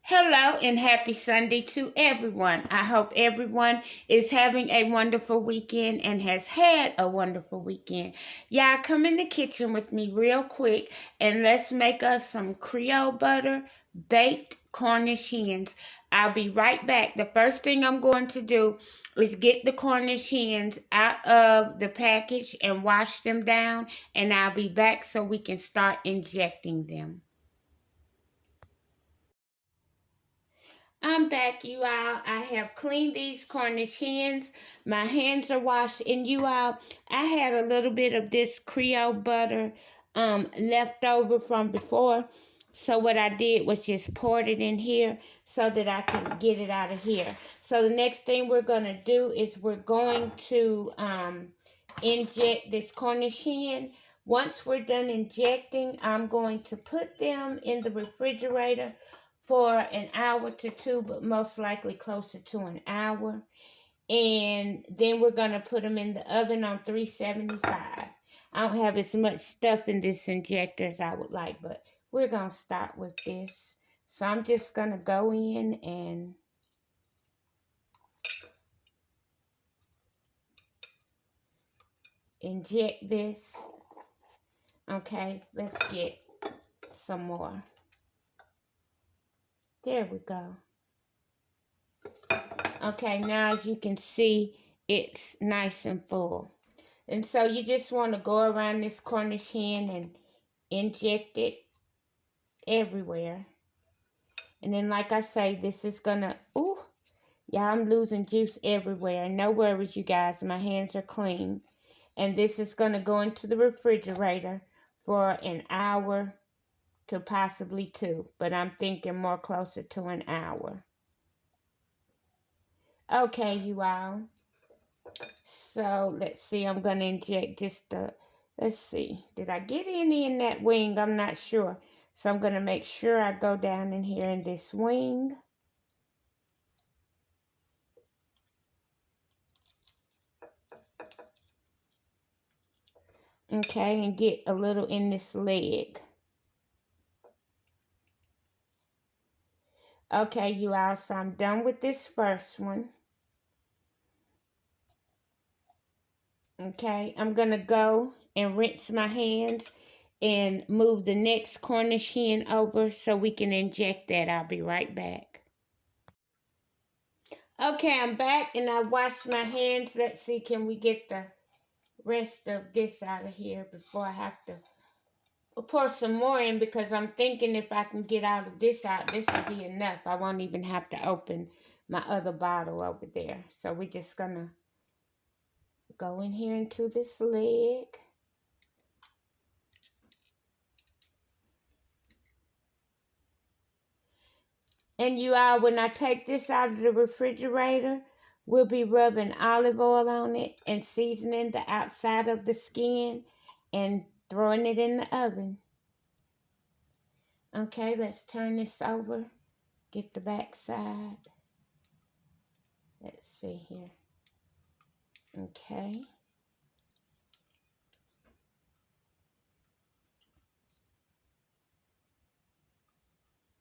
Hello and happy Sunday to everyone. I hope everyone is having a wonderful weekend and has had a wonderful weekend. Y'all come in the kitchen with me real quick and let's make us some Creole butter baked Cornish hens. I'll be right back. The first thing I'm going to do is get the Cornish hens out of the package and wash them down, and I'll be back so we can start injecting them. I'm back, you all. I have cleaned these Cornish hens. My hands are washed, and you all, I had a little bit of this Creole butter left over from before. So what I did was just poured it in here so that I can get it out of here. So the next thing we're going to do is we're going to inject this Cornish hen. Once we're done injecting, I'm going to put them in the refrigerator for an hour to two, but most likely closer to an hour. And then we're going to put them in the oven on 375. I don't have as much stuff in this injector as I would like, but we're going to start with this. So I'm just going to go in and inject this. Okay, let's get some more. There we go. Okay, now as you can see, it's nice and full. And so you just want to go around this Cornish hen and inject it everywhere. And then like I say, this is going to, ooh, yeah, I'm losing juice everywhere. No worries, you guys. My hands are clean. And this is going to go into the refrigerator for an hour to possibly two. But I'm thinking more closer to an hour. Okay, you all. So let's see, I'm going to inject just let's see. Did I get any in that wing? I'm not sure. So I'm going to make sure I go down in here in this wing. Okay, and get a little in this leg. Okay, you all, so I'm done with this first one. Okay, I'm going to go and rinse my hands and move the next Cornish hen over so we can inject that. I'll be right back. Okay, I'm back and I washed my hands. Let's see, can we get the rest of this out of here before I have to pour some more in, because I'm thinking if I can get all of this out, this will be enough. I won't even have to open my other bottle over there. So we're just going to go in here into this leg. And you all, when I take this out of the refrigerator, we'll be rubbing olive oil on it and seasoning the outside of the skin and throwing it in the oven. Okay, let's turn this over. Get the back side. Let's see here. Okay.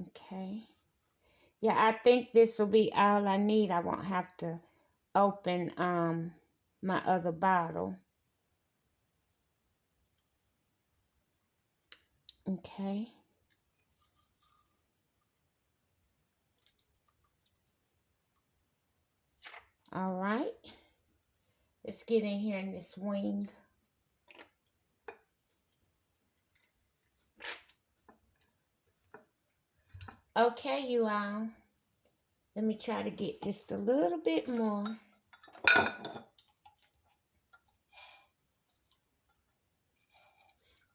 Okay. Yeah, I think this will be all I need. I won't have to open my other bottle. Okay. All right. Let's get in here in this wing. Okay, you all. Let me try to get just a little bit more.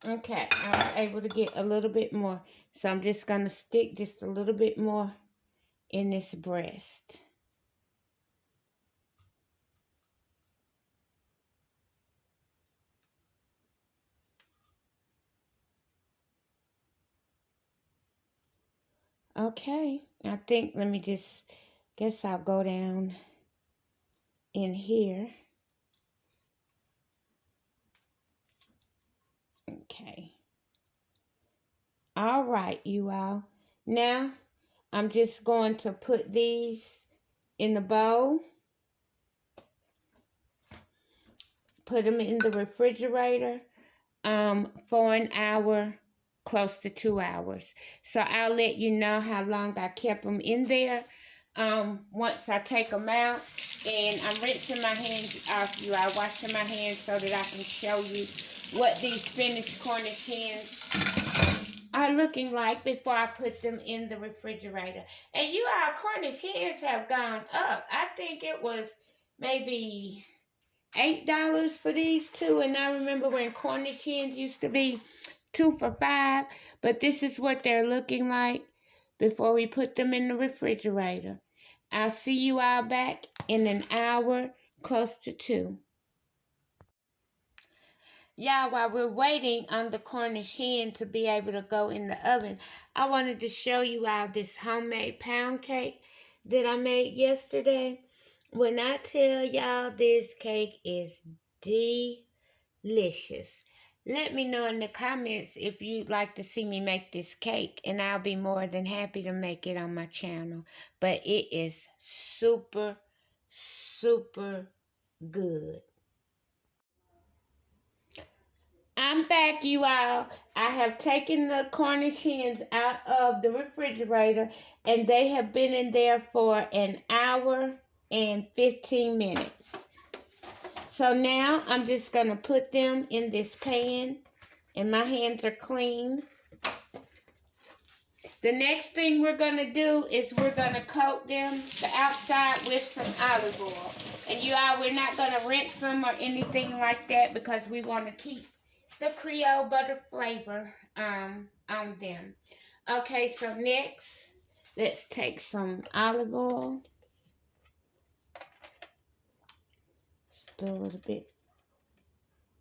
Okay, I was able to get a little bit more. So I'm just going to stick just a little bit more in this breast. Okay, I think, let me just, guess I'll go down in here. Okay. All right, you all. Now, I'm just going to put these in the bowl. Put them in the refrigerator for an hour, close to 2 hours. So I'll let you know how long I kept them in there once I take them out. And I'm rinsing my hands off, you all, washing my hands so that I can show you what these finished Cornish hens are looking like before I put them in the refrigerator. And you all, Cornish hens have gone up. I think it was maybe $8 for these two, and I remember when Cornish hens used to be 2 for $5, but this is what they're looking like before we put them in the refrigerator. I'll see you all back in an hour, close to 2. Y'all, while we're waiting on the Cornish hen to be able to go in the oven, I wanted to show you all this homemade pound cake that I made yesterday. When I tell y'all this cake is delicious. Let me know in the comments if you'd like to see me make this cake, and I'll be more than happy to make it on my channel. But it is super, super good. I'm back, you all. I have taken the Cornish hens out of the refrigerator, and they have been in there for an hour and 15 minutes. So now I'm just going to put them in this pan, and my hands are clean. The next thing we're going to do is we're going to coat them, the outside, with some olive oil. And you all, we're not going to rinse them or anything like that because we want to keep the Creole butter flavor on them. Okay, so next, let's take some olive oil. Just do a little bit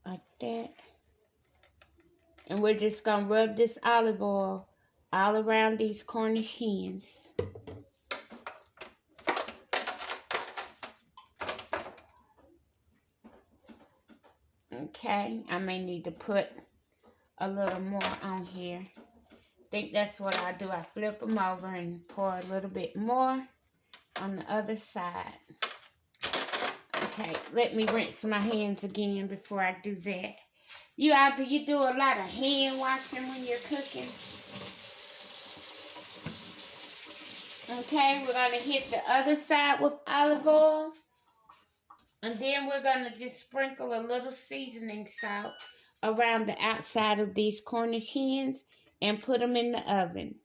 like that. And we're just going to rub this olive oil all around these Cornish hens. Okay, I may need to put a little more on here. I think that's what I do. I flip them over and pour a little bit more on the other side. Okay, let me rinse my hands again before I do that. You all, do you do a lot of hand washing when you're cooking? Okay, we're going to hit the other side with olive oil. And then we're going to just sprinkle a little seasoning salt around the outside of these Cornish hens and put them in the oven.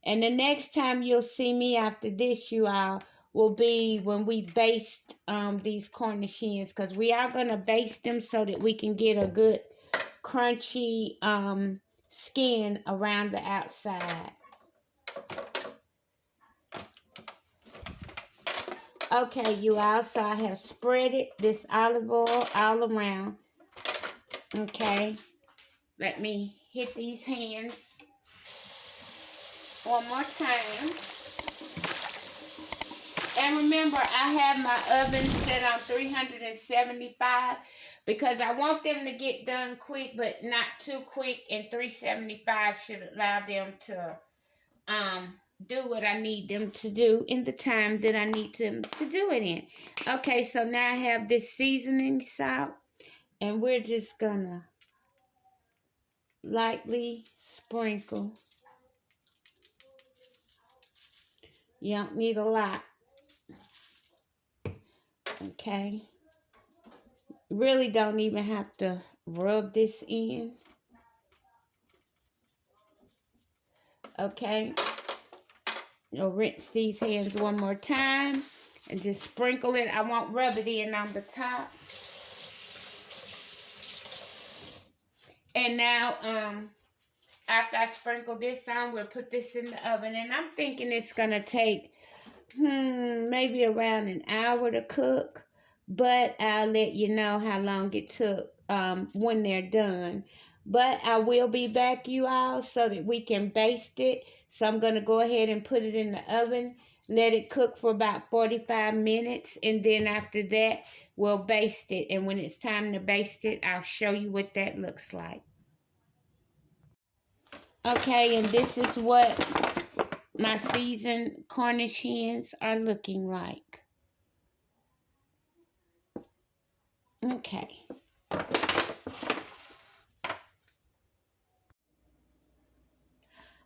And the next time you'll see me after this, you all, will be when we baste these Cornish hens. Because we are going to baste them so that we can get a good crunchy skin around the outside. Okay, you all, so I have spreaded this olive oil all around. Okay, let me hit these hands one more time. And remember, I have my oven set on 375 because I want them to get done quick, but not too quick. And 375 should allow them to do what I need them to do in the time that I need them to do it in. Okay, so now I have this seasoning salt, and we're just gonna lightly sprinkle. You don't need a lot. Okay. Really don't even have to rub this in. Okay. You'll rinse these hands one more time and just sprinkle it. I won't rub it in on the top. And now, after I sprinkle this on, we'll put this in the oven. And I'm thinking it's going to take maybe around an hour to cook. But I'll let you know how long it took when they're done. But I will be back, you all, so that we can baste it. So I'm going to go ahead and put it in the oven. Let it cook for about 45 minutes. And then after that, we'll baste it. And when it's time to baste it, I'll show you what that looks like. Okay, and this is what my seasoned Cornish hens are looking like. Okay.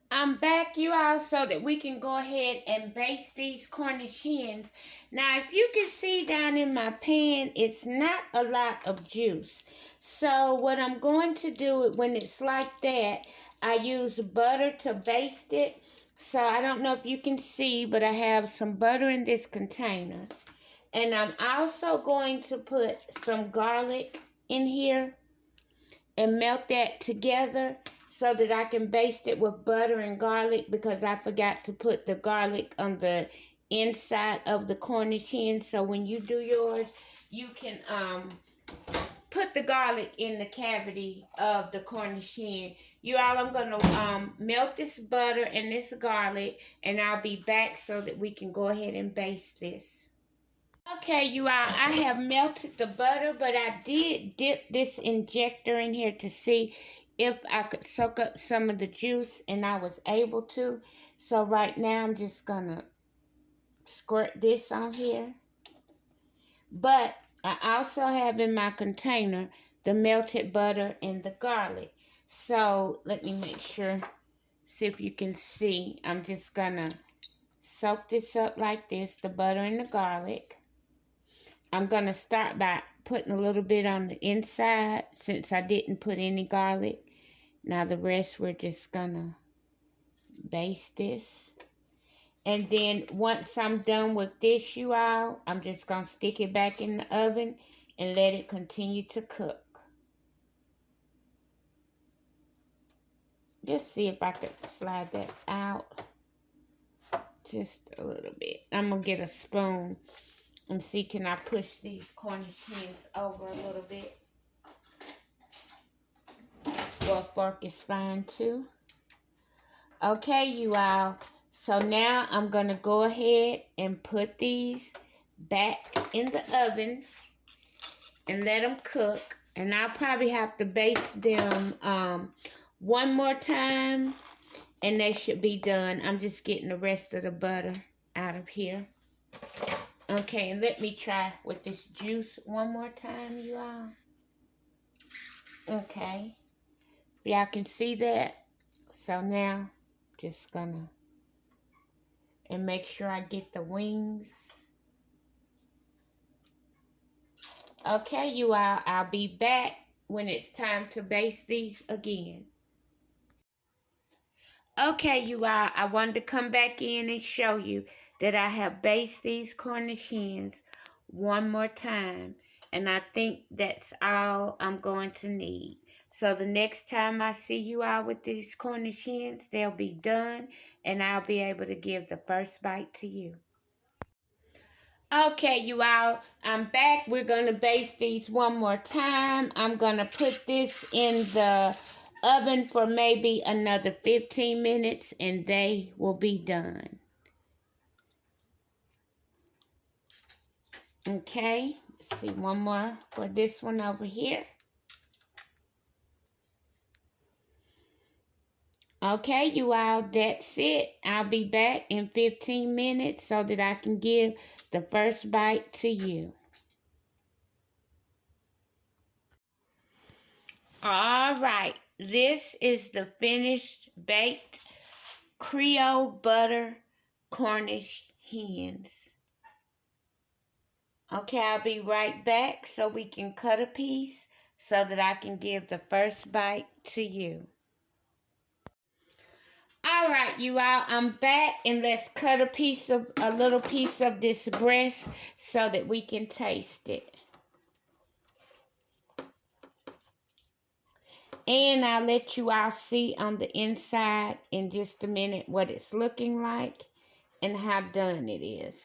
I'm back, you all, so that we can go ahead and baste these Cornish hens. Now, if you can see down in my pan, it's not a lot of juice. So what I'm going to do when it's like that, I use butter to baste it. So I don't know if you can see, but I have some butter in this container. And I'm also going to put some garlic in here and melt that together so that I can baste it with butter and garlic, because I forgot to put the garlic on the inside of the Cornish hen. So when you do yours, you can put the garlic in the cavity of the Cornish hen. You all, I'm going to melt this butter and this garlic, and I'll be back so that we can go ahead and baste this. Okay, you all, I have melted the butter, but I did dip this injector in here to see if I could soak up some of the juice, and I was able to. So right now I'm just gonna squirt this on here. But I also have in my container the melted butter and the garlic. So let me make sure, see if you can see. I'm just gonna soak this up like this, the butter and the garlic. I'm going to start by putting a little bit on the inside since I didn't put any garlic. Now the rest we're just going to baste this. And then once I'm done with this, you all, I'm just going to stick it back in the oven and let it continue to cook. Just see if I could slide that out just a little bit. I'm going to get a spoon and see, can I push these Cornish hens over a little bit? Or a fork is fine too. Okay, you all. So now I'm going to go ahead and put these back in the oven and let them cook. And I'll probably have to baste them one more time, and they should be done. I'm just getting the rest of the butter out of here. Okay, and let me try with this juice one more time, you all. Okay. Y'all can see that. So now, just gonna, and make sure I get the wings. Okay, you all, I'll be back when it's time to baste these again. Okay, you all, I wanted to come back in and show you that I have basted these Cornish hens one more time. And I think that's all I'm going to need. So the next time I see you all with these Cornish hens, they'll be done. And I'll be able to give the first bite to you. Okay, you all, I'm back. We're going to baste these one more time. I'm going to put this in the oven for maybe another 15 minutes, and they will be done. Okay, let's see, one more for this one over here. Okay, you all, that's it. I'll be back in 15 minutes so that I can give the first bite to you. All right, this is the finished baked Creole butter Cornish hens. Okay, I'll be right back so we can cut a piece so that I can give the first bite to you. All right, you all, I'm back, and let's cut a little piece of this breast so that we can taste it. And I'll let you all see on the inside in just a minute what it's looking like and how done it is.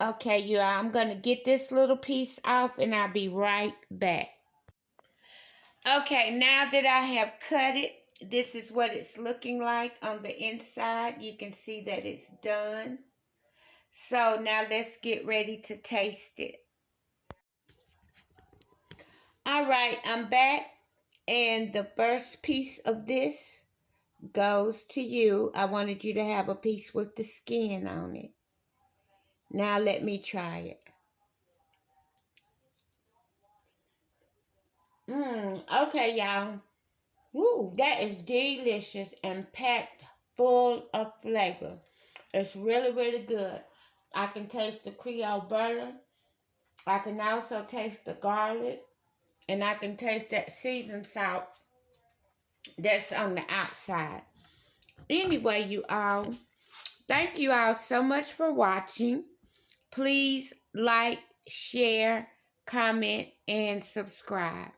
Okay, you all, I'm going to get this little piece off, and I'll be right back. Okay, now that I have cut it, this is what it's looking like on the inside. You can see that it's done. So now let's get ready to taste it. All right, I'm back, and the first piece of this goes to you. I wanted you to have a piece with the skin on it. Now let me try it. Okay, y'all. Woo, that is delicious and packed full of flavor. It's really, really good. I can taste the Creole butter. I can also taste the garlic. And I can taste that seasoned salt that's on the outside. Anyway, you all, thank you all so much for watching. Please like, share, comment, and subscribe.